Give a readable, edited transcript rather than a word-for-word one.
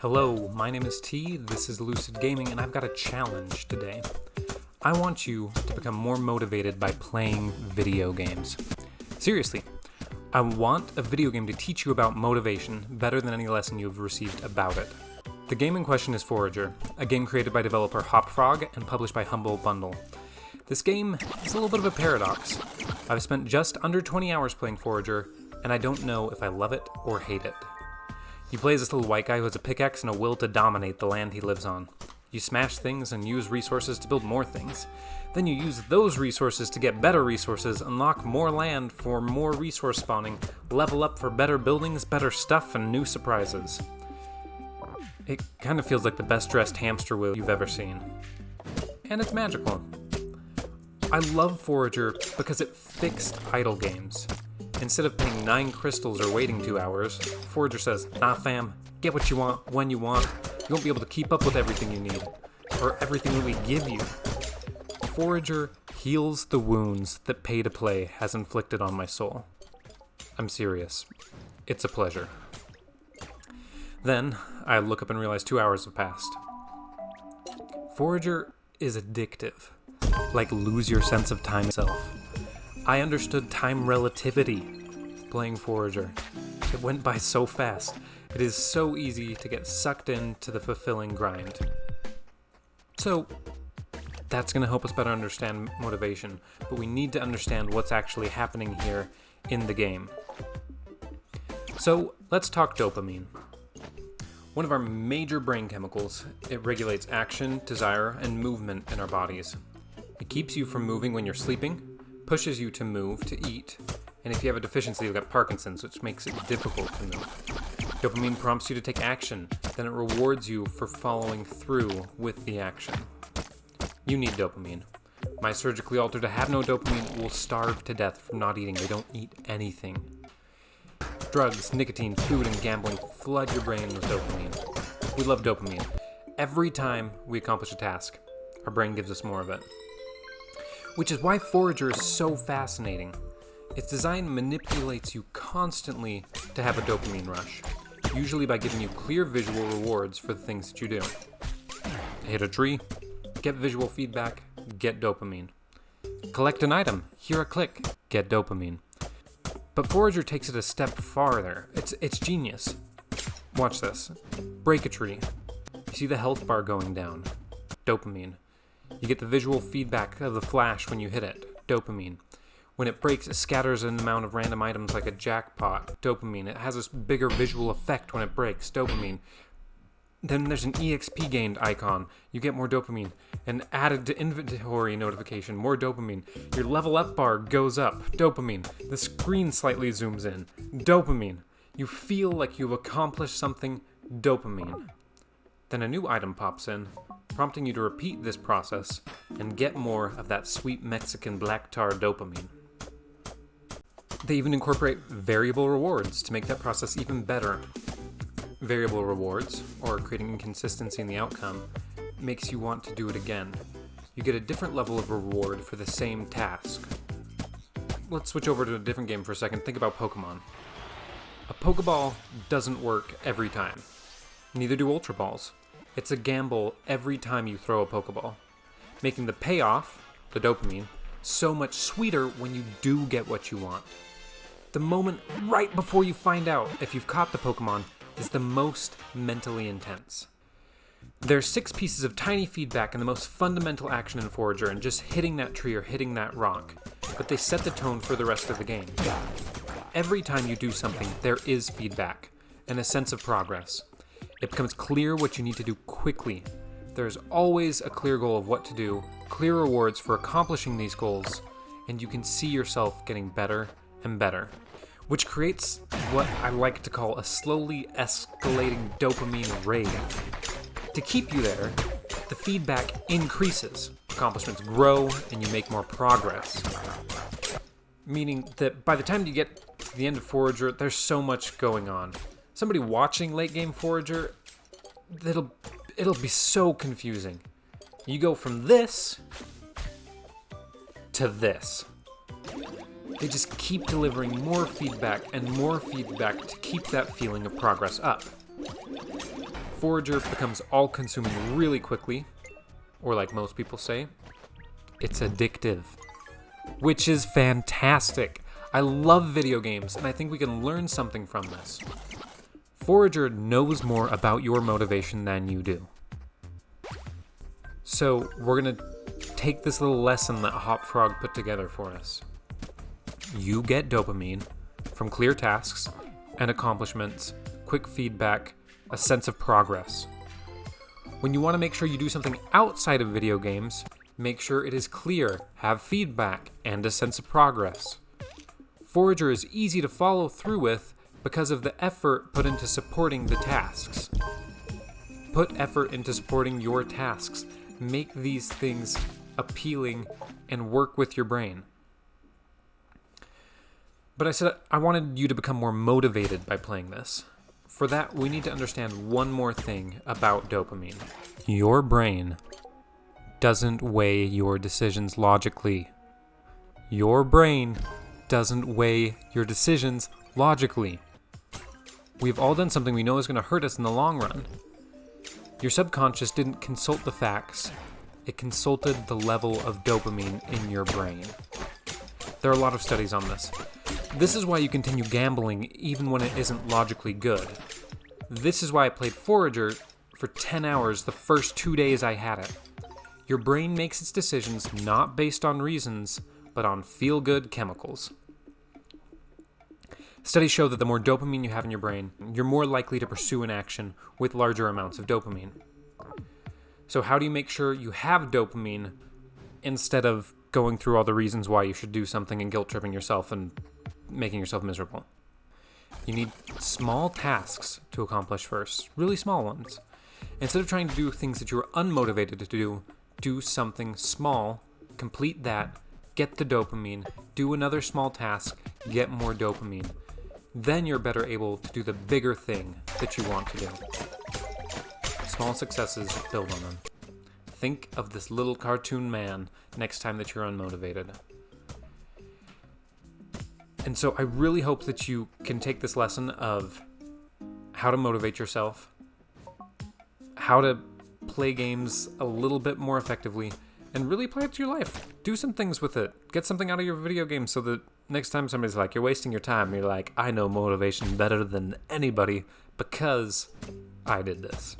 Hello, my name is T, this is Lucid Gaming, and I've got a challenge today. I want you to become more motivated by playing video games. Seriously, I want a video game to teach you about motivation better than any lesson you've received about it. The game in question is Forager, a game created by developer Hopfrog and published by Humble Bundle. This game is a little bit of a paradox. I've spent just under 20 hours playing Forager, and I don't know if I love it or hate it. You play as this little white guy who has a pickaxe and a will to dominate the land he lives on. You smash things and use resources to build more things. Then you use those resources to get better resources, unlock more land for more resource spawning, level up for better buildings, better stuff, and new surprises. It kind of feels like the best dressed hamster wheel you've ever seen. And it's magical. I love Forager because it fixed idle games. Instead of paying 9 crystals or waiting 2 hours, Forager says, nah fam, get what you want, when you want. You won't be able to keep up with everything you need, or everything that we give you. Forager heals the wounds that pay to play has inflicted on my soul. I'm serious. It's a pleasure. Then, I look up and realize 2 hours have passed. Forager is addictive, like lose your sense of time itself. I understood time relativity playing Forager. It went by so fast. It is so easy to get sucked into the fulfilling grind. So, that's going to help us better understand motivation, but we need to understand what's actually happening here in the game. So, let's talk dopamine. One of our major brain chemicals, it regulates action, desire, and movement in our bodies. It keeps you from moving when you're sleeping, pushes you to move, to eat, and if you have a deficiency, you've got Parkinson's, which makes it difficult to move. Dopamine prompts you to take action, then it rewards you for following through with the action. You need dopamine. My surgically altered to have no dopamine will starve to death from not eating. They don't eat anything. Drugs, nicotine, food, and gambling flood your brain with dopamine. We love dopamine. Every time we accomplish a task, our brain gives us more of it. Which is why Forager is so fascinating. Its design manipulates you constantly to have a dopamine rush, usually by giving you clear visual rewards for the things that you do. Hit a tree, get visual feedback, get dopamine. Collect an item, hear a click, get dopamine. But Forager takes it a step farther. It's genius. Watch this. Break a tree. You see the health bar going down. Dopamine. You get the visual feedback of the flash when you hit it. Dopamine. When it breaks, it scatters an amount of random items like a jackpot. Dopamine. It has this bigger visual effect when it breaks. Dopamine. Then there's an EXP gained icon. You get more dopamine. And added to inventory notification, more dopamine. Your level up bar goes up. Dopamine. The screen slightly zooms in. Dopamine. You feel like you've accomplished something. Dopamine. Then a new item pops in, prompting you to repeat this process and get more of that sweet Mexican black tar dopamine. They even incorporate variable rewards to make that process even better. Variable rewards, or creating inconsistency in the outcome, makes you want to do it again. You get a different level of reward for the same task. Let's switch over to a different game for a second. Think about Pokemon. A Pokeball doesn't work every time. Neither do Ultra Balls. It's a gamble every time you throw a Pokeball, making the payoff, the dopamine, so much sweeter when you do get what you want. The moment right before you find out if you've caught the Pokemon is the most mentally intense. There's 6 pieces of tiny feedback in the most fundamental action in Forager, and just hitting that tree or hitting that rock, but they set the tone for the rest of the game. Every time you do something, there is feedback and a sense of progress. It becomes clear what you need to do quickly. There's always a clear goal of what to do, clear rewards for accomplishing these goals, and you can see yourself getting better and better, which creates what I like to call a slowly escalating dopamine rave. To keep you there, the feedback increases, accomplishments grow, and you make more progress. Meaning that by the time you get to the end of Forager, there's so much going on. Somebody watching late game Forager, it'll be so confusing. You go from this to this. They just keep delivering more feedback and more feedback to keep that feeling of progress up. Forager becomes all-consuming really quickly, or like most people say, it's addictive, which is fantastic. I love video games, and I think we can learn something from this. Forager knows more about your motivation than you do. So we're going to take this little lesson that Hop Frog put together for us. You get dopamine from clear tasks and accomplishments, quick feedback, a sense of progress. When you want to make sure you do something outside of video games, make sure it is clear, have feedback, and a sense of progress. Forager is easy to follow through with because of the effort put into supporting the tasks. Put effort into supporting your tasks. Make these things appealing and work with your brain. But I said I wanted you to become more motivated by playing this. For that, we need to understand one more thing about dopamine. Your brain doesn't weigh your decisions logically. Your brain doesn't weigh your decisions logically. We've all done something we know is going to hurt us in the long run. Your subconscious didn't consult the facts. It consulted the level of dopamine in your brain. There are a lot of studies on this. This is why you continue gambling even when it isn't logically good. This is why I played Forager for 10 hours the first 2 days I had it. Your brain makes its decisions not based on reasons, but on feel-good chemicals. Studies show that the more dopamine you have in your brain, you're more likely to pursue an action with larger amounts of dopamine. So how do you make sure you have dopamine instead of going through all the reasons why you should do something and guilt-tripping yourself and making yourself miserable? You need small tasks to accomplish first, really small ones. Instead of trying to do things that you're unmotivated to do something small, complete that, get the dopamine, do another small task, get more dopamine. Then you're better able to do the bigger thing that you want to do. Small successes, build on them. Think of this little cartoon man next time that you're unmotivated. And so I really hope that you can take this lesson of how to motivate yourself, how to play games a little bit more effectively, and really play it to your life. Do some things with it. Get something out of your video game so that next time somebody's like, you're wasting your time, you're like, I know motivation better than anybody because I did this.